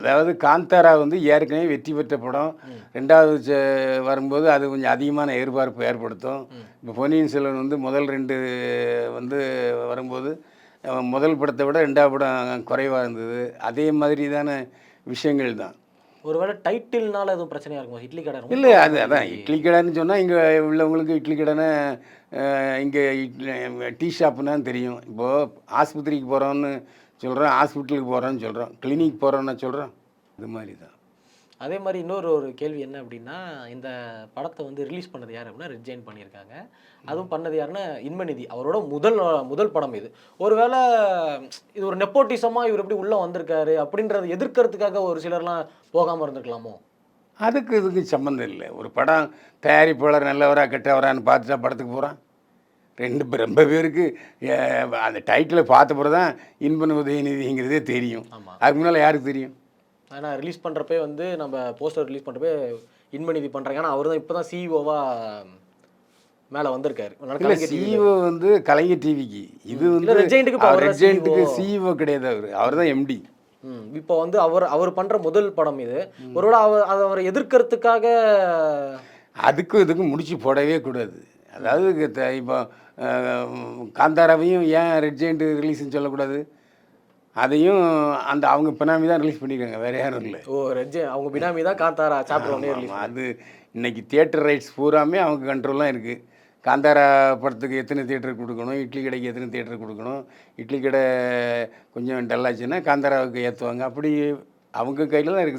அதாவது காந்தாரா வந்து ஏற்கனவே வெற்றி பெற்ற படம். 2வது வரும்போது அது கொஞ்சம் அதிகமான எதிர்பார்ப்பு ஏற்படுத்தும். இப்போ பொன்னியின் செல்வன் வந்து முதல் 2 வந்து வரும்போது முதல் படத்தை விட 2வது படம் குறைவா இருந்தது. அதே மாதிரி தான விஷயங்கள் தான். ஒருவேளை டைட்டில்னால எதுவும் பிரச்சனையா இருக்குமா? இட்லி கடை ரொம்ப இல்ல அதான் இட்லி கடைன்னு சொன்னா, இங்க உள்ளவங்களுக்கு இட்லி கடைன்னா, இங்க டீ ஷாப்புன்னா தெரியும். இப்போ ஆஸ்பத்திரிக்கு போறோம்னு சொல்றோம், ஹாஸ்பிட்டலுக்கு போறோம்னு சொல்றோம், கிளினிக் போறோம்னா சொல்றோம். இது மாரி தான். அதே மாரி ஒரு கேள்வி என்ன அப்டின்னா, இந்த படத்த வந்து ரிலீஸ் பண்ணது யாரு அப்டின்னா, ரெட் ஜெயண்ட் பண்ணியிருக்காங்க. அதுவும் பண்ணது யாருன்னா, இன்பநிதி. அவரோட முதல் படம் இது. ஒருவேள இது ஒரு நெப்போட்டிசமா இவர் எப்படி உள்ள வந்திருக்காரு அப்படின்றத எதிர்க்கிறதுக்காக ஒரு சிலர்லாம் போகாம இருந்திருக்கலாமோ? அதுக்கு இதுக்கு சம்மந்தம் இல்ல. ஒரு படம் தயாரிப்பாளர் நல்லவரா, கெட்டவரான்னு பார்த்துட்டா படத்துக்கு போறான். ரொம்ப பேருக்கு எ அந்த டைட்டில பார்த்த பிறகு தான் இன்பன் உதயநிதிங்கிறதே தெரியும். ஆமா. அதுக்கு முன்னால யாருக்கு தெரியும்? ஆனா ரிலீஸ் பண்றப்பயே வந்து நம்ம போஸ்டர் ரிலீஸ் பண்றப்பயே இன்பநிதி பண்றாங்க. ஆனா அவரு தான் இப்ப தான் சிஇஓவா மேல வந்திருக்காரு. அதனால இல்ல கலைஞர் டிவில சிஇஓ வந்து கலைஞர் டிவிக்கு. இது இல்ல வந்து ரெட் ஜெயண்ட்டுக்கு இப்ப அவர் ரெட் தான் ஜெயண்ட்டுக்கு சிஇஓ. சிஇஓ கிடையாது அவரு. அவர் தான் எம்டி. இப்போ வந்து அவர் பண்ற முதல் படம் இது. ஒருவேள அவர எதிர்க்கிறதுக்காக அதுக்கும் இதுக்கும் முடிச்சு போடவே கூடாது. அதாவது இப்போ அ காந்தாராவையும் ஏன் ரெட் ஜெயண்ட் ரிலீஸ்ன்னு சொல்லக்கூடாது? அதையும் அந்த அவங்க பினாமி தான் ரிலீஸ் பண்ணியிருக்காங்க. வேற யாரும் இல்ல. ஓ அவங்க பினாமி தான் காந்தாரா சாப்டர் 1 ரிலீஸ் ஆமா. அது இன்னைக்கு தியேட்டர் ரைட்ஸ் பூராமே அவங்க கண்ட்ரோல் இருக்கு. காந்தாரா படத்துக்கு எத்தனை தியேட்டர் குடுக்கணும், இட்லி கடைக்கு எத்தனை தியேட்டர் குடுக்கணும், இட்லி கடை கொஞ்சம் டல் ஆச்சுன்னா காந்தாராவுக்கு ஏத்துவாங்க. அப்படி அவங்க கையில தான் இருக்கு.